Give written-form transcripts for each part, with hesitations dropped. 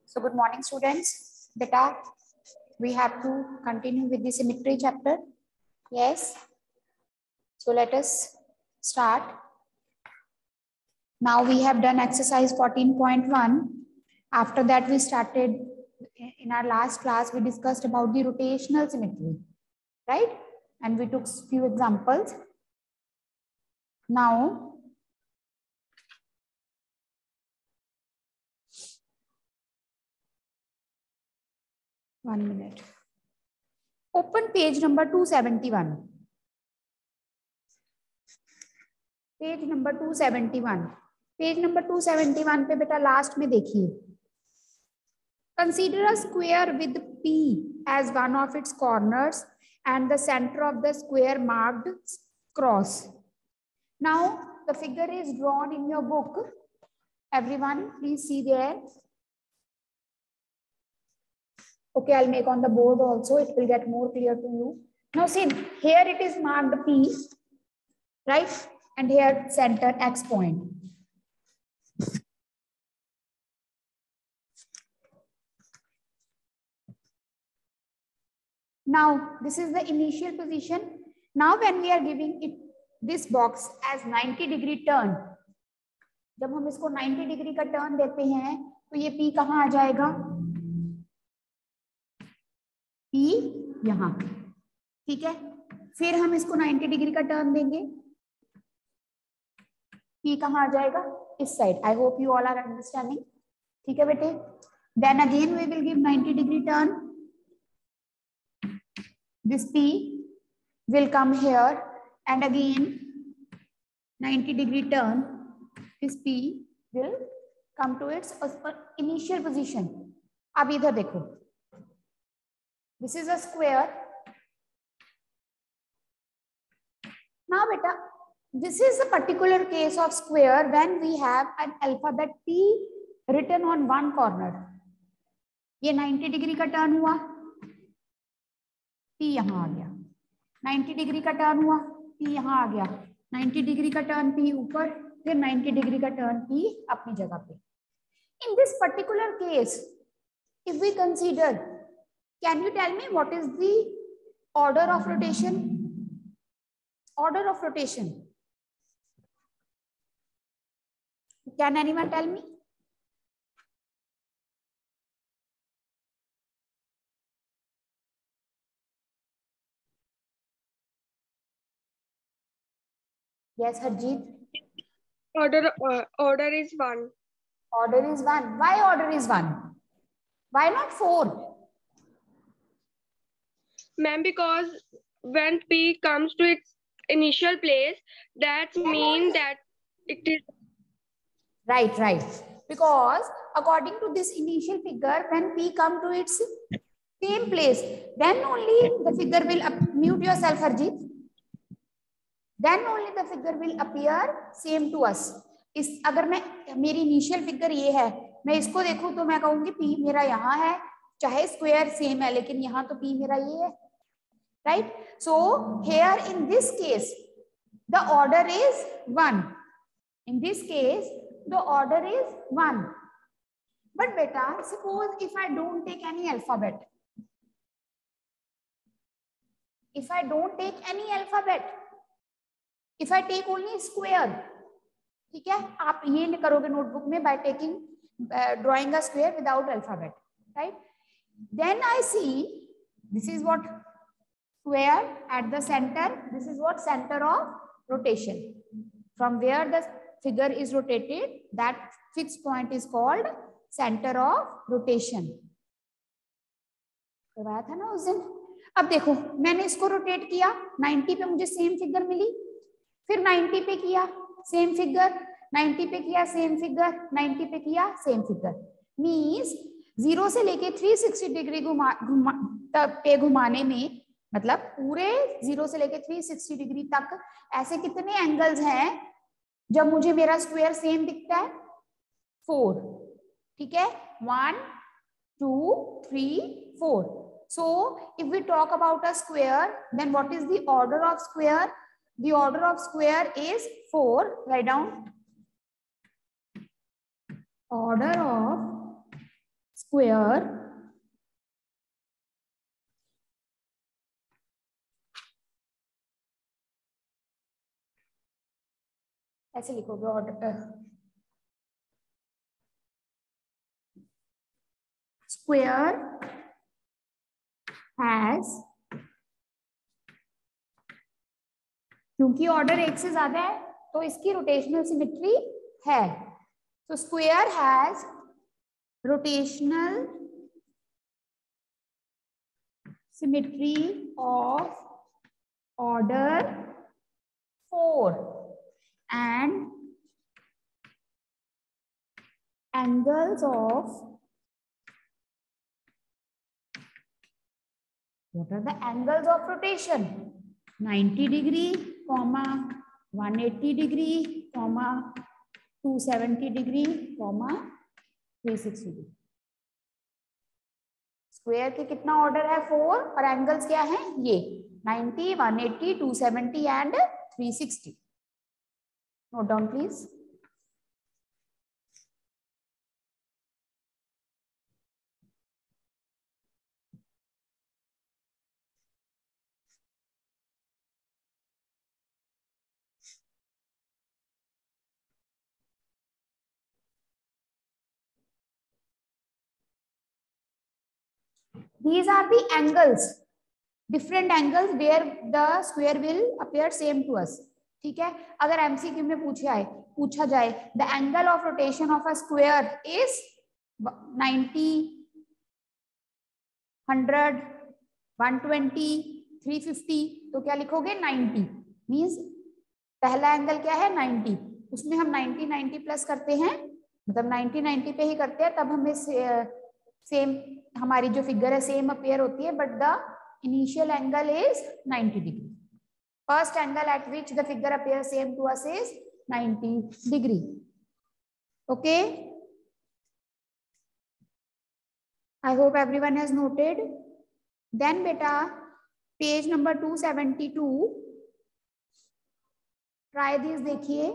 So good morning, students. Beta, we have to continue with the symmetry chapter. Yes. So let us start. Now we have done exercise 14.1. After that, we started in our last class, we discussed about the rotational symmetry, right? And we took few examples. Now, one minute. Open page number 271. Page number 271 page number 271 पे बेटा last में देखिए consider a square with P as one of its corners and the center of the square marked cross. Now the figure is drawn in your book. Everyone please see there. Okay, I'll make on the board also, it will get more clear to you. Now see, here it is marked P, right? And here center X point. Now this is the initial position. Now when we are giving it this box as 90 degree turn, जब हम इसको 90 degree का turn देते हैं तो ये P कहाँ आ जाएगा? P यहाँ, ठीक है. फिर हम इसको 90 डिग्री का टर्न देंगे, P कहाँ आ जाएगा? इस side. I hope you all are understanding. ठीक है बेटे. Then again we will give 90 degree turn. This P will come here and again 90 degree turn. This P will come to its initial position. अब इधर देखो. This is a square. Now beta, this is a particular case of square when we have an alphabet P written on one corner. ये 90 degree का turn हुआ, P यहाँ आ गया. 90 degree का turn हुआ, P यहाँ आ गया. 90 डिग्री का टर्न P ऊपर, फिर 90 डिग्री का टर्न P अपनी जगह पे. In this particular case, if we consider, can you tell me what is the order of rotation? Order of rotation. Can anyone tell me? Yes, Harjeet. Order is 1. Order is 1. Why order is 1? Why not 4? Ma'am, because when P comes to its initial place, that means that it is right. Because according to this initial figure, when P come to its same place, then only the figure will mute yourself, Harjeet. Then only the figure will appear same to us. इस अगर मैं मेरी initial figure ये है, मैं इसको देखूं तो मैं कहूंगी P मेरा यहाँ है, चाहे स्क्वायर सेम है लेकिन यहाँ तो P मेरा ये है, right? So here in this case the order is 1. In this case the order is 1. But beta, suppose if I don't take any alphabet, if I don't take any alphabet, if I take only square, ठीक है, आप ये करोगे notebook में by taking drawing a square without alphabet, right? Then I see this is what square at the center. This is what center of rotation. From where the figure is rotated, that fixed point is called center of rotation. करवाया था ना उस दिन. अब देखो मैंने इसको rotate किया, 90 पे मुझे सेम फिगर मिली, फिर 90 पे किया सेम फिगर, 90 पे किया सेम फिगर, 90 पे किया सेम फिगर. मींस 0 से लेके 360 डिग्री घुमाने में, मतलब पूरे 0 से लेके 360 डिग्री तक ऐसे कितने एंगल्स हैं जब मुझे मेरा स्क्वायर सेम दिखता है? 4. ठीक है, 1 2 3 4. So if we talk about a square, then what is the order of square? The order of square is 4. Write down. Order of square ऐसे लिखोगे ऑर्डर, स्क्वायर हैज, क्योंकि ऑर्डर एक से ज्यादा है तो इसकी रोटेशनल सिमेट्री है, तो square has rotational symmetry of order 4 and angles of, what are the angles of rotation? 90 degree, 180 degree, 270 degree, 360 degree. Square के कितना ऑर्डर है 4 और एंगल्स क्या है ये 90, 180, 270 and 360. Note down please. These are the angles, different angles where the square will appear same to us. ठीक है, अगर एमसीक्यू में पूछा जाए the angle of rotation of a square is 90, 100, 120, 350, तो क्या लिखोगे 90. मींस पहला एंगल क्या है 90, उसमें हम 90 90 प्लस करते हैं, मतलब 90 90 पे ही करते हैं, तब हमें सेम हमारी जो फिगर है सेम अपीयर होती है, but the initial angle is 90 degree. First angle at which the figure appears same to us is 90 degree. Okay. I hope everyone has noted. Then beta, page number 272. Try this देखिए.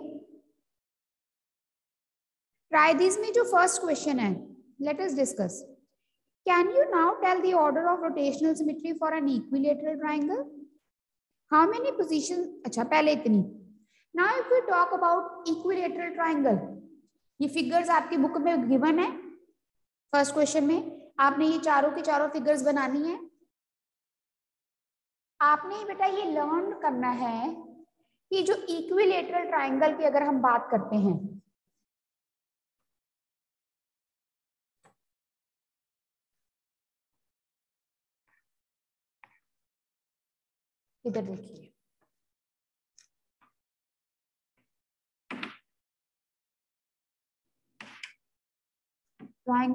Try this में जो first question है, let us discuss. Can you now tell the order of rotational symmetry for an equilateral triangle? How many positions? अच्छा पहले इतनी. Now if we talk about equilateral triangle, ये figures आपकी book में given है. First question में आपने ये चारों की चारों फिगर्स बनानी है. आपने बेटा ये लर्न करना है कि जो इक्विलेटरल ट्राइंगल की अगर हम बात करते हैं, इधर देखिए,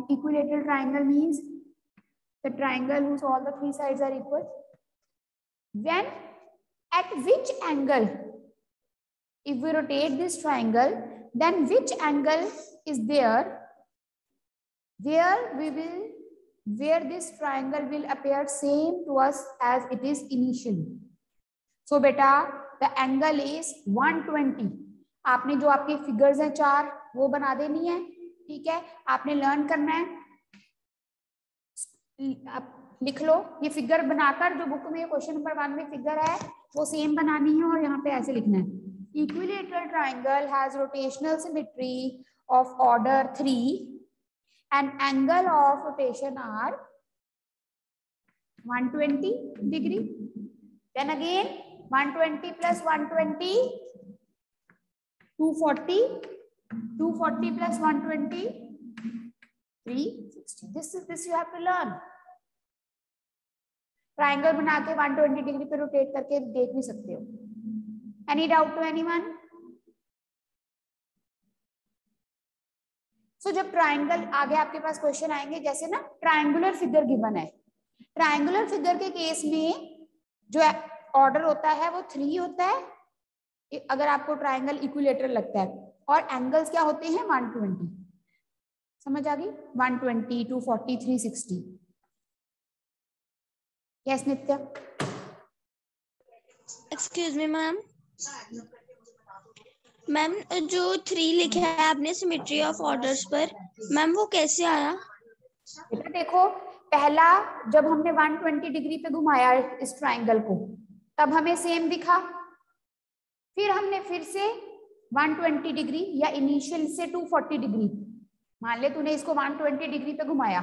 equilateral triangle means the triangle whose all the three sides are equal. When at which angle, if we rotate this triangle, then which angle is there where this triangle will appear same to us as it is initially. So beta the angle is 120. आपने जो आपके figures हैं 4 वो बना देनी है. ठीक है, आपने लर्न करना है. आप लिख लो ये फिगर बनाकर, जो बुक में क्वेश्चन नंबर 1 में फिगर है वो सेम बनानी है और यहाँ पे ऐसे लिखना है. Equilateral triangle has rotational symmetry of order 3 and angle of rotation are 120 degree. Then again 120 plus 120, 240, 240 plus 120, 360. This you have to learn. Triangle बना के 120 डिग्री पे रोटेट करके देख भी सकते हो. Any doubt to anyone? So जब ट्राइंगल आगे आपके पास क्वेश्चन आएंगे, जैसे ना ट्राइंगुलर फिगर गिवन है, ट्राइंगुलर फिगर के केस में जो ऑर्डर होता है वो 3 होता है अगर आपको ट्राइंगल इक्विलेटरल लगता है, और एंगल्स क्या होते हैं 120. समझ आ गई? 120, 240, 360. यस नित्य. Excuse me ma'am. मैम जो 3 लिखा है आपने सिमेट्री ऑफ ऑर्डर्स पर, मैम वो कैसे आया? बेटा देखो, पहला जब हमने 120 डिग्री पे घुमाया इस ट्राइंगल को, तब हमें सेम दिखा। फिर हमने फिर से 120 डिग्री या इनिशियल से 240 डिग्री, मान ले तूने इसको 120 डिग्री पे घुमाया,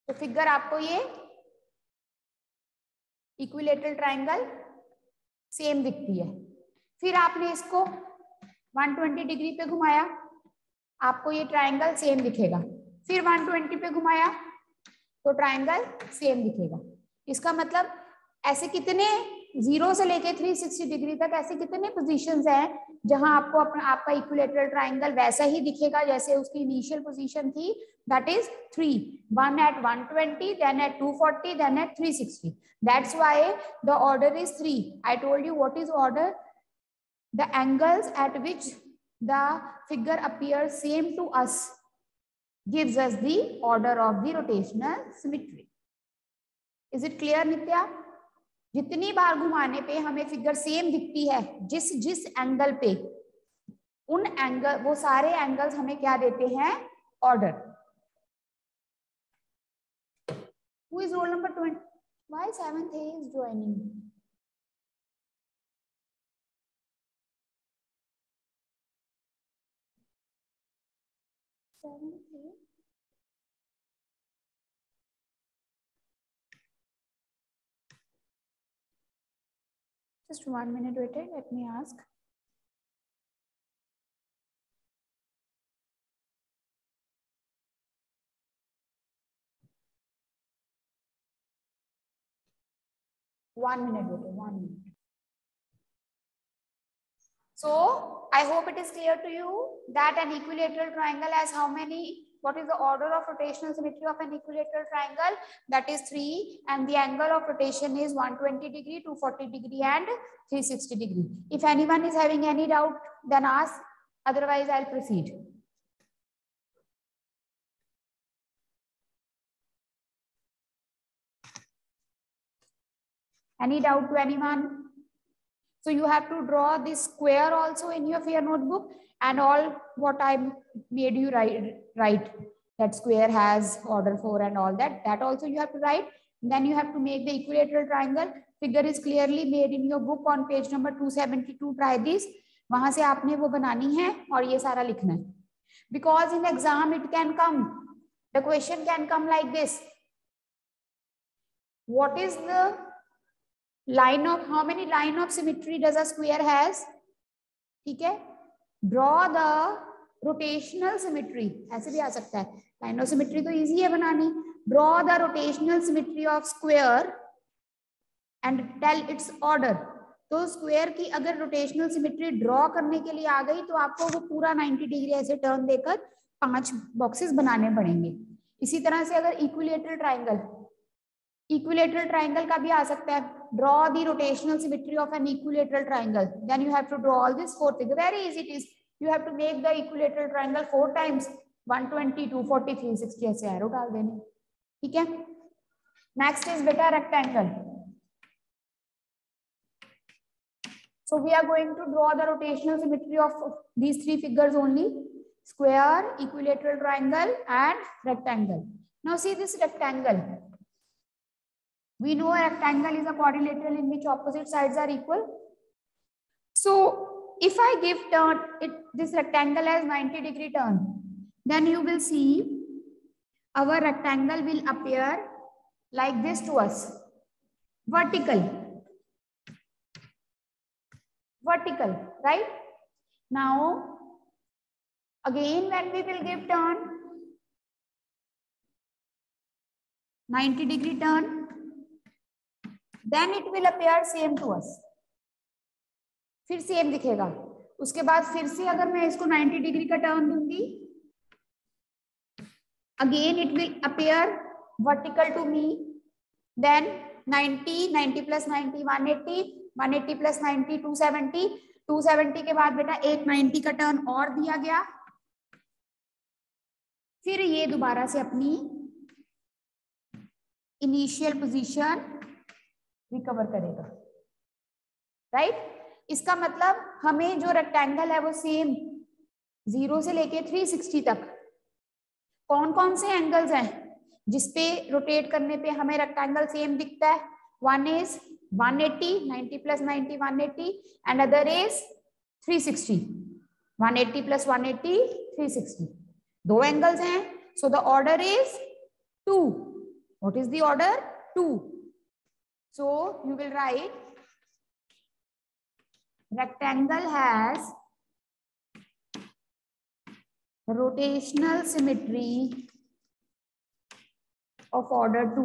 तो फिगर आपको ये इक्विलेटरल ट्राइंगल सेम दिखती है। फिर आपने इसको 120 डिग्री पे घुमाया, आपको ये ट्राइंगल सेम दिखेगा। फिर 120 पे घुमाया तो ट्राइंगल सेम दिखेगा। इसका मतलब ऐसे कितने 0 से लेके 360 डिग्री तक ऐसे कितने पोजीशंस हैं जहां आपको अपना आपका इक्विलेटरल ट्राइंगल वैसा ही दिखेगा जैसे उसकी इनिशियल पोजीशन थी, that is 3, one at 120, then at 240, then at 360. That's why the order is 3. I told you what is order. The angles at which the figure appears same to us gives us the order of the rotational symmetry. Is it clear, नित्या? जितनी बार घुमाने पे हमें figure same दिखती है, जिस जिस angle पे, उन एंगल, वो सारे एंगल्स हमें क्या देते हैं? Order. Who is roll number 20? Why 7th A is joining? Just 1 minute waited, let me ask. One minute waited, 1 minute. So I hope it is clear to you that an equilateral triangle has how many? What is the order of rotational symmetry of an equilateral triangle? That is 3, and the angle of rotation is 120 degree, 240 degree, and 360 degree. If anyone is having any doubt, then ask. Otherwise, I'll proceed. Any doubt to anyone? So you have to draw this square also in your fair notebook, and all what I made you write that square has order 4 and all that also you have to write. Then you have to make the equilateral triangle. Figure is clearly made in your book on page number 272. Try this. वहां से आपने वो बनानी है और ये सारा लिखना है. Because in exam it can come, the question can come like this. What is the line of, how many line of symmetry does a square has? ठीक है, draw the rotational symmetry. ऐसे भी आ सकता है. Line of symmetry तो easy है बनानी. Draw the rotational symmetry of square and tell its order. तो स्क्वायर की अगर रोटेशनल सिमेट्री ड्रॉ करने के लिए आ गई तो आपको वो पूरा 90 डिग्री ऐसे टर्न देकर 5 बॉक्सेस बनाने पड़ेंगे. इसी तरह से अगर इक्विलेटरल ट्राइंगल का भी आ सकता है. Draw the rotational symmetry of an equilateral triangle, then you have to draw all this 4 figure. Very easy it is. You have to make the equilateral triangle 4 times, 120, 240, 360 ऐसे एरो डाल देने. ठीक है. नेक्स्ट इज बेटा rectangle. So we are going to draw the rotational symmetry of these 3 figures only: square, equilateral triangle, and rectangle. Now see this rectangle. We know a rectangle is a quadrilateral in which opposite sides are equal. So if I give this rectangle as 90 degree turn, then you will see our rectangle will appear like this to us. Vertical, right? Now again when we will give turn 90 degree turn, then it will appear same to us. फिर same दिखेगा. उसके बाद फिर से अगर मैं इसको 90 degree का टर्न दूंगी, again it will appear vertical to me. Then 90 plus 90 180 plus 90 270 के बाद बेटा एक 90 का टर्न और दिया गया. फिर ये दोबारा से अपनी इनिशियल पोजीशन रिकवर करेगा. राइट? इसका मतलब हमें जो रेक्टेंगल है वो सेम 0 से लेके 360 तक कौन कौन से एंगल्स हैं जिसपे रोटेट करने पे हमें रेक्टेंगल सेम दिखता है? One is 180, 90 plus 90 180, and other is 360, 180 plus 180 360. दो एंगल्स हैं, so the order is 2. What is the order? 2. So you will write rectangle has rotational symmetry of order 2.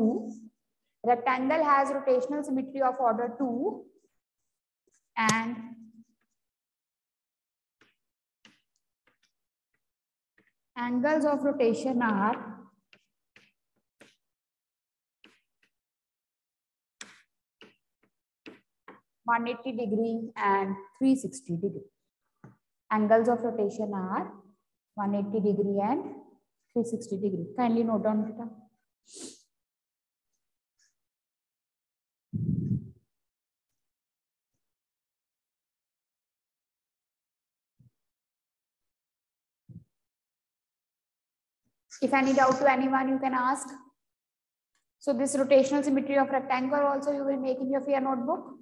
Rectangle has rotational symmetry of order 2, and angles of rotation are 180 degree and 360 degree. Angles of rotation are 180 degree and 360 degree. Kindly note down beta. If any doubt to anyone, you can ask. So this rotational symmetry of rectangle also you will make in your FIA notebook.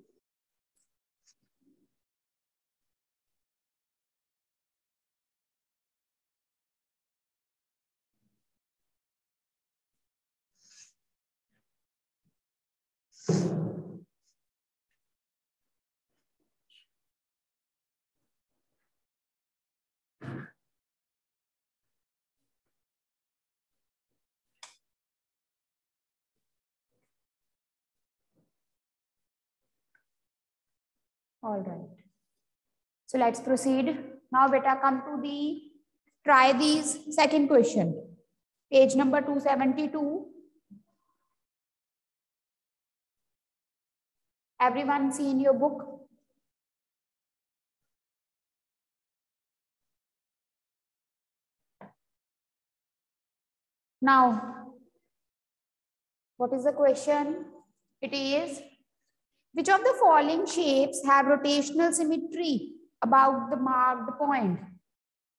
All right. So let's proceed. Now beta come to the try these second question. Page number 272. Everyone see in your book. Now, what is the question? It is, which of the following shapes have rotational symmetry about the marked point?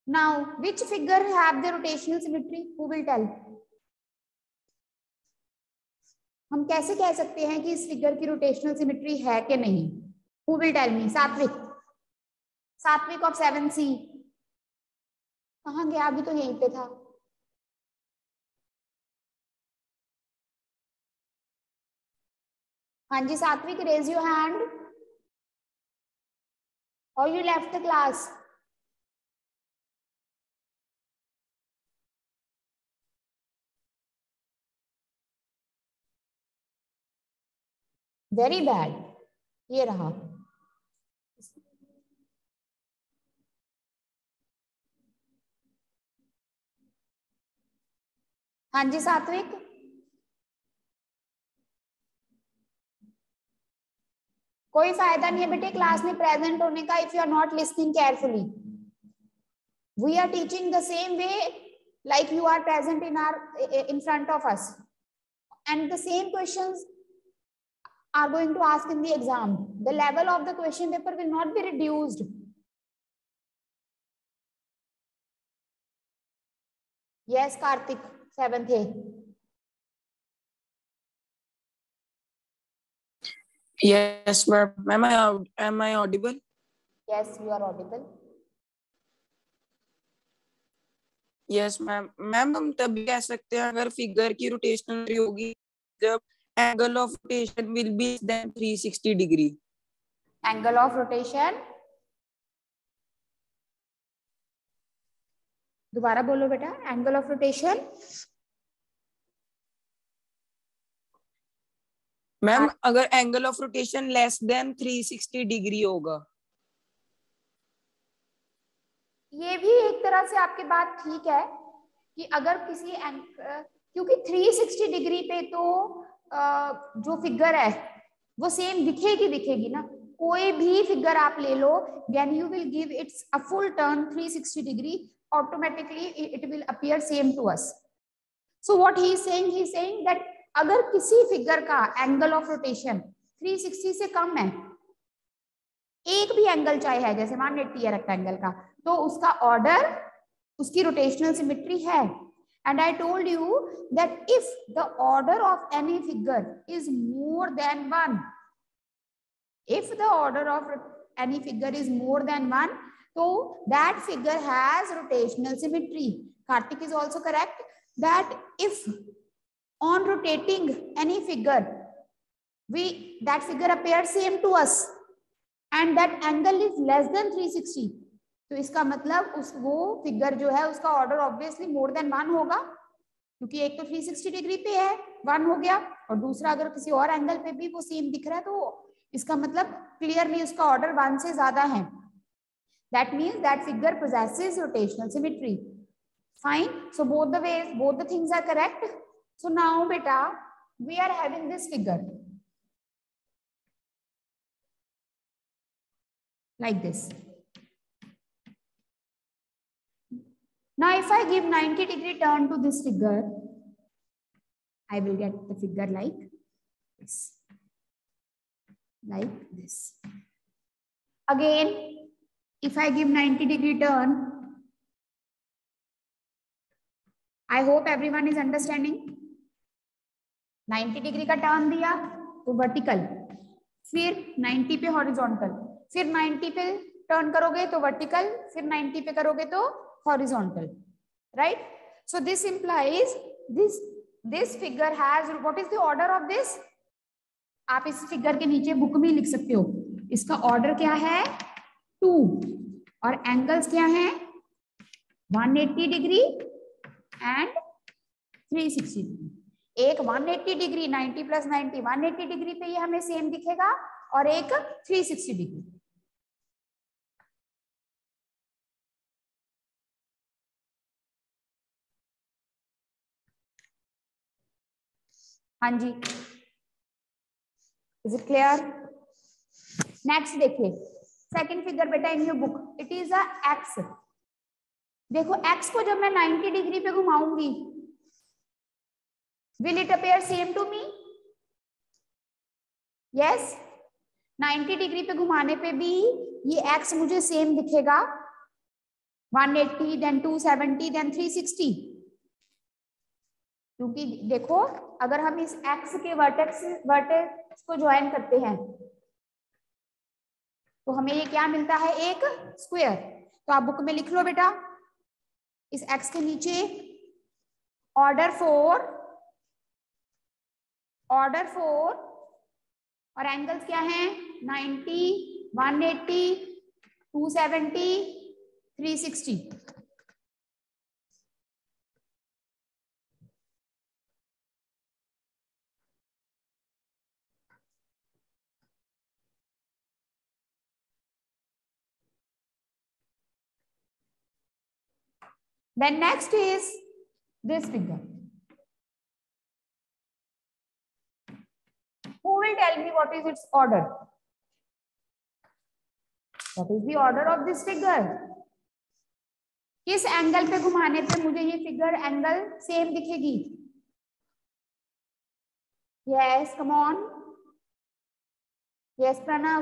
Now, which figure have the rotational symmetry? Who will tell? हम कैसे कह सकते हैं कि इस figure की rotational symmetry है कि नहीं? Who will tell me? सात्विक. सात्विक of 7C. कहाँ गया? अभी तो यहीं पे था. हाँ जी सात्विक, raise your hand. Or you left the class? Very bad. ये रहा. हाँ जी सात्विक. कोई फायदा नहीं है बेटे क्लास में प्रेजेंट होने का if you are not listening carefully. We are teaching the same way like you are present in front of us, and the same questions are going to ask in the exam. The level of the question paper will not be reduced. Yes Karthik, 7th A. Yes ma'am. Am I audible? Yes, you are audible. Yes ma'am. Ma'am हम तभी कह सकते हैं अगर figure की rotational होगी जब angle of rotation will be then 360 degree. Angle of rotation, दोबारा बोलो बेटा. एंगल ऑफ रोटेशन मैम अगर angle of rotation less then 360 degree होगा. ये भी एक तरह से आपकी बात ठीक है कि अगर किसी क्योंकि 360 डिग्री पे तो जो फिगर है वो सेम दिखेगी ना. कोई भी फिगर आप ले लो, when you will give its a full turn 360 degree, automatically it will appear same to us. So what he is saying that अगर किसी फिगर का एंगल ऑफ रोटेशन 360 से कम है, एक भी एंगल चाहे है, जैसे 180 है रेक्टेंगल का, तो उसका ऑर्डर, उसकी रोटेशनल सिमेट्री है. And I told you that if the order of any figure is more than 1, if the order of any figure is more than 1, so that figure has rotational symmetry. Karthik is also correct that if on rotating any figure, that figure appears same to us and that angle is less than 360, तो इसका मतलब वो figure जो है उसका order obviously more than 1 होगा, क्योंकि एक तो 360 डिग्री पे है 1 हो गया, और दूसरा अगर किसी और एंगल पे भी वो सेम दिख रहा है तो इसका मतलब क्लियरली उसका ऑर्डर 1 से ज्यादा है. That means that figure possesses rotational symmetry. Fine. So both the ways, both the things are correct. So now beta, we are having this figure like this. Now if I give 90-degree turn to this figure, I will get the figure like this. Like this. Again, if I give 90-degree turn, I hope everyone is understanding. 90 degree का turn दिया तो vertical, फिर 90 पे horizontal, फिर 90 पे turn करोगे तो vertical, फिर 90 पे करोगे तो horizontal, right? So this implies this figure has, what is the order of this? आप इस फिगर के नीचे बुक में लिख सकते हो, इसका ऑर्डर क्या है 2, और एंगल्स क्या है 180 डिग्री एंड 360 डिग्री. एक 180 डिग्री 90 प्लस 90 180 डिग्री पे ये हमें सेम दिखेगा, और एक 360 डिग्री. हाँ जी, इज इट क्लियर? नेक्स्ट देखिए, सेकंड फिगर बेटा in your book, it is a x. देखो एक्स को जब मैं 90 डिग्री पे घुमाऊंगी, will it appear same to me? Yes, 90 degree पे घुमाने पे भी ये x मुझे सेम दिखेगा, 180 then 270 then 360. क्योंकि देखो अगर हम इस x के वर्टेक्स को ज्वाइन करते हैं तो हमें ये क्या मिलता है, एक स्क्वायर. तो आप बुक में लिख लो बेटा, इस x के नीचे ऑर्डर 4 और एंगल्स क्या हैं 90, 180, 270, 360. Then next is this figure. Who will tell me what is its order? What is the order of this figure? किस एंगल पे घुमाने पे मुझे ये फिगर एंगल सेम दिखेगी? Yes, come on. Yes, Pranav.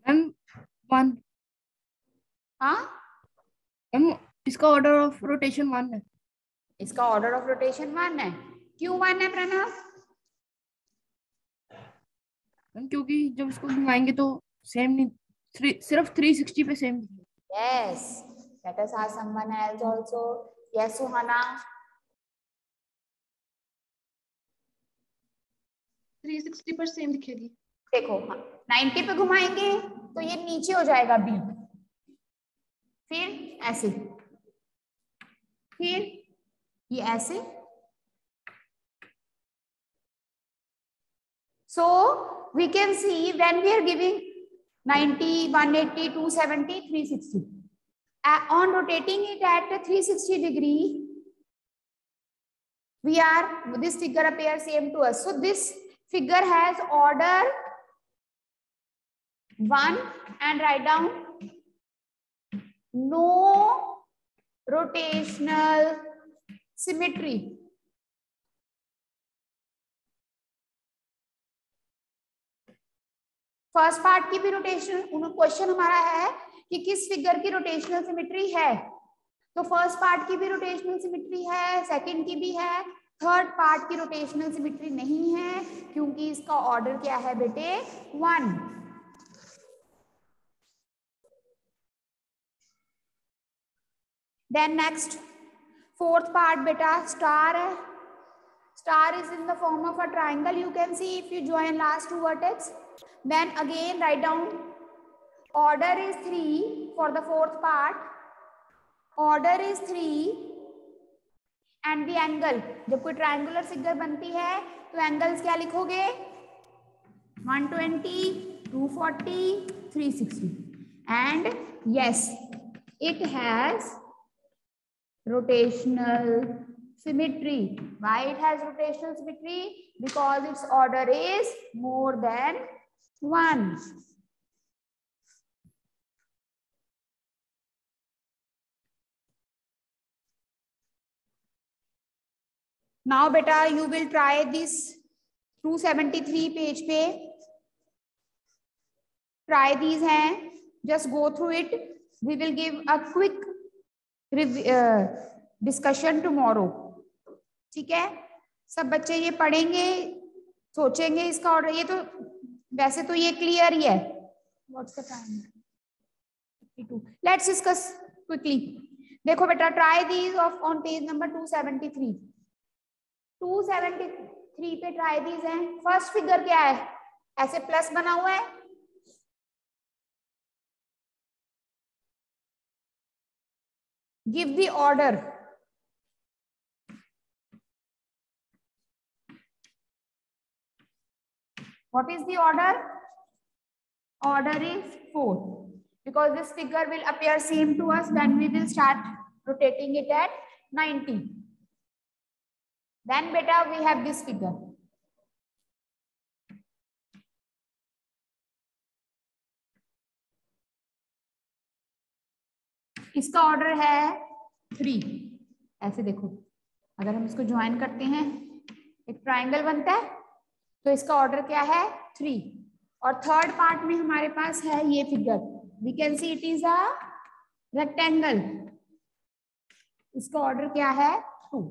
Ma'am 1. हाँ, मैम इसका ऑर्डर ऑफ रोटेशन 1 है. इसका ऑर्डर ऑफ रोटेशन 1 है. क्यों 1 है प्रणव? मैम क्योंकि जब इसको घुमाएंगे तो सेम नहीं, सिर्फ 360 पे same. Yes, let us ask someone else also. Yes, Suhana. 360 पर सेम दिखेगी. देखो 90 पे घुमाएंगे तो ये नीचे हो जाएगा B, फिर ऐसे, फिर ये ऐसे. So we can see when we are giving 90, 180, 270, 360. On rotating it at 360 degree, this figure appears same to us. So this figure has order 1 and write down no rotational symmetry. First part की भी rotational question हमारा है कि किस figure की rotational symmetry है. तो first part की भी रोटेशनल सिमेट्री है, सेकंड की भी है, थर्ड पार्ट की रोटेशनल सिमेट्री नहीं है क्योंकि इसका ऑर्डर क्या है बेटे 1। देन नेक्स्ट फोर्थ पार्ट बेटा स्टार है. Star is in the form of a triangle. You can see if you join last two vertex. Then again write down order is 3 for the fourth part. Order is 3 and the angle. जब कोई triangular figure बनती है तो angles क्या लिखोगे? 120, 240, 360. And yes, it has rotational symmetry. Why it has rotational symmetry? Because its order is more than 1. Now beta you will try this 273 page पे. Try these हैं. Just go through it. We will give a quick discussion tomorrow. ठीक है, सब बच्चे ये पढ़ेंगे, सोचेंगे इसका ऑर्डर. ये तो वैसे तो ये क्लियर ही है. What's the time? 52. Let's discuss quickly. देखो बेटा try these of on page number 273. 273 पे ट्राई दीज हैं. फर्स्ट फिगर क्या है? ऐसे प्लस बना हुआ है. Give the order. What is the order? Order is 4 because this figure will appear same to us when we will start rotating it at 90. Then beta we have this figure. इसका order है 3. ऐसे देखो, अगर हम इसको join करते हैं एक ट्राइंगल बनता है तो इसका ऑर्डर क्या है 3. और थर्ड पार्ट में हमारे पास है ये figure. We can see it is a rectangle. इसका ऑर्डर क्या है 2.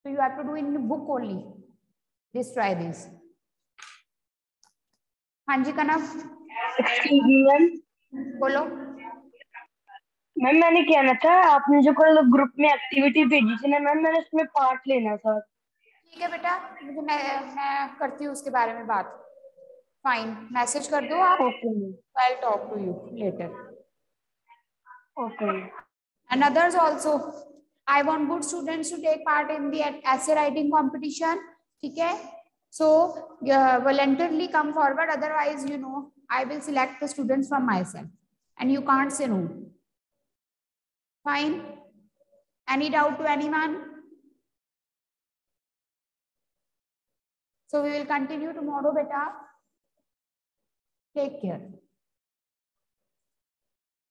So you have to do in book only. This try this. हाँ जी कनव बोलो. मैम मैंने कहना था, आपने जो कल ग्रुप में एक्टिविटी भेजी थी ना मैम, मैंने उसमें पार्ट लेना था. ठीक है बेटा, मुझे मैं करती हूँ उसके बारे में बात. फाइन, मैसेज कर दो आप. I will talk to you later. Okay. And others also. I want good students to take part in the essay writing competition. ठीक है? So voluntarily come forward. Otherwise, you know, I will select the students from myself, and you can't say no. Fine. Any doubt to anyone? So we will continue tomorrow, beta. Take care.